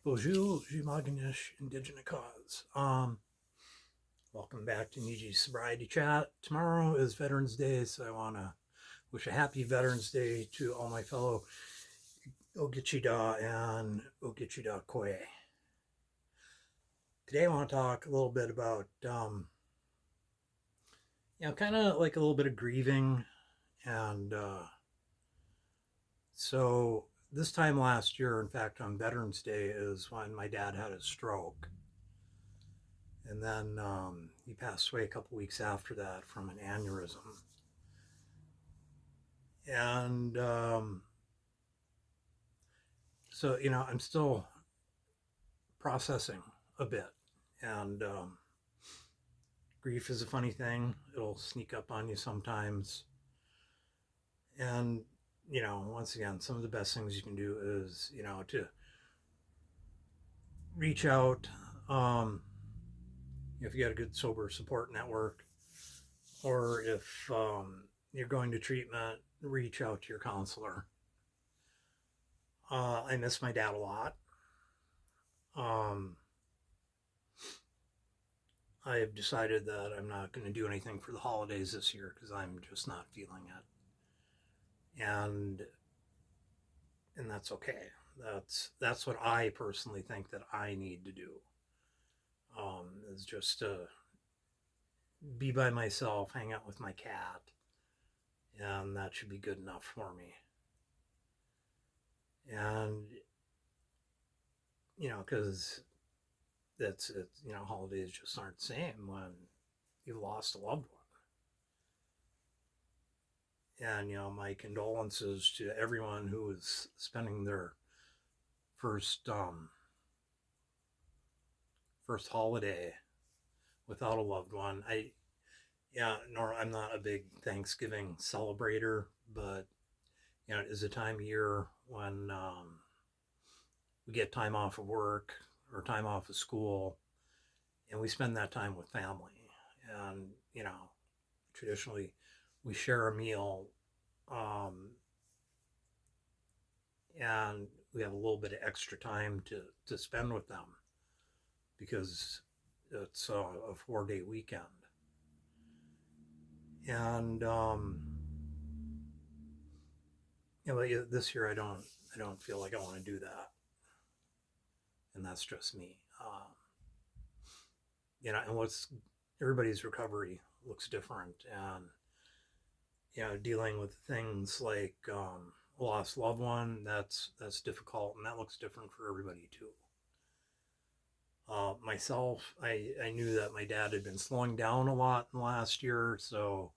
Bonjour, Jimaginish, Indigenous Cause. Welcome back to Niiji Sobriety Chat. Tomorrow is Veterans Day, so I want to wish a happy Veterans Day to all my fellow Ogichida and Ogichida Koe. Today I want to talk a little bit about, kind of like a little bit of grieving. And so this time last year, in fact, on Veterans Day, is when my dad had a stroke. And then he passed away a couple weeks after that from an aneurysm. And so, I'm still processing a bit. And grief is a funny thing, it'll sneak up on you sometimes. And, once again, some of the best things you can do is, to reach out. If you got a good sober support network, or if you're going to treatment, reach out to your counselor. I miss my dad a lot. I have decided that I'm not going to do anything for the holidays this year because I'm just not feeling it, and that's okay. That's what I personally think that I need to do. Is just to be by myself, hang out with my cat, and that should be good enough for me. And because that's it, holidays just aren't the same when you've lost a loved one. And my condolences to everyone who is spending their first holiday without a loved one. I'm not a big Thanksgiving celebrator, but it is a time of year when we get time off of work or time off of school, and we spend that time with family. And traditionally we share a meal, and we have a little bit of extra time to spend with them because it's a 4-day weekend. And this year I don't feel like I want to do that, and that's just me. And everybody's recovery looks different, and dealing with things like a lost loved one, that's difficult, and that looks different for everybody too. Myself, I knew that my dad had been slowing down a lot in the last year, so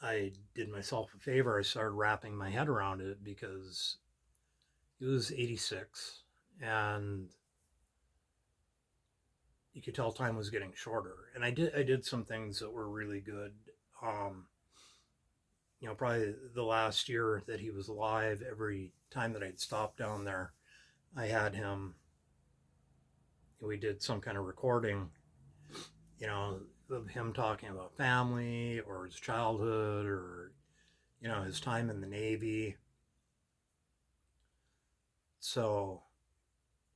I did myself a favor. I started wrapping my head around it because he was 86, and you could tell time was getting shorter. And I did some things that were really good. Probably the last year that he was alive, every time that I'd stop down there, I had him. We did some kind of recording, of him talking about family or his childhood or, his time in the Navy. So,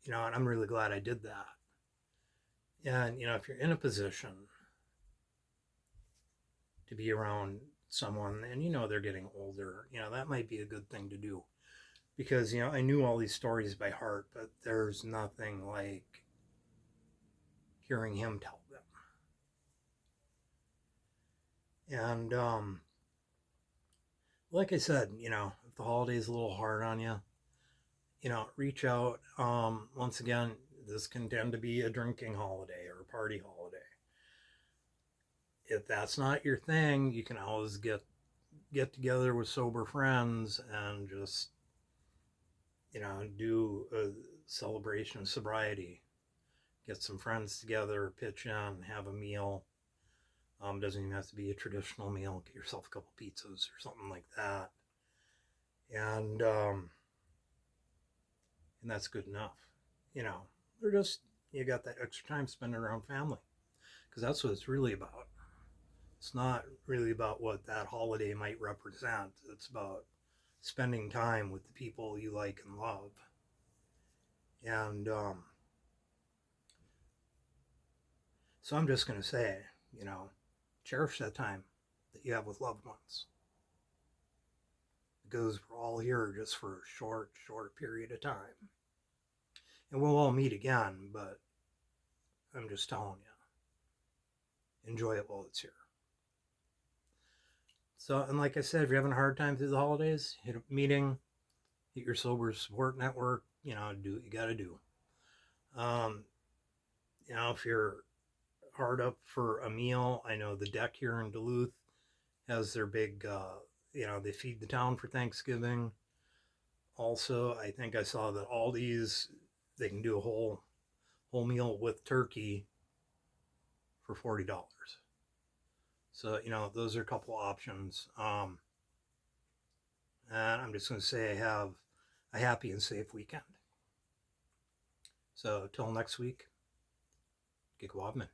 and I'm really glad I did that. And, if you're in a position to be around someone and they're getting older, that might be a good thing to do. Because, I knew all these stories by heart, but there's nothing like hearing him tell them. And like I said, if the holiday's a little hard on you, reach out. Once again, this can tend to be a drinking holiday or a party holiday. If that's not your thing, you can always get together with sober friends and just do a celebration of sobriety. Get some friends together, pitch in, have a meal. Doesn't even have to be a traditional meal. Get yourself a couple pizzas or something like that, and that's good enough. They're just, you got that extra time spending around family, because that's what it's really about. It's not really about what that holiday might represent. It's about spending time with the people you like and love. And so I'm just going to say, cherish that time that you have with loved ones. Because we're all here just for a short period of time. And we'll all meet again, but I'm just telling you, enjoy it while it's here. So, and like I said, if you're having a hard time through the holidays, hit a meeting, hit your sober support network, do what you got to do. If you're hard up for a meal, I know the deck here in Duluth has their big, they feed the town for Thanksgiving. Also, I think I saw that Aldi's, they can do a whole meal with turkey for $40. So, those are a couple options. And I'm just going to say have a happy and safe weekend. So, till next week, Gig Wobman.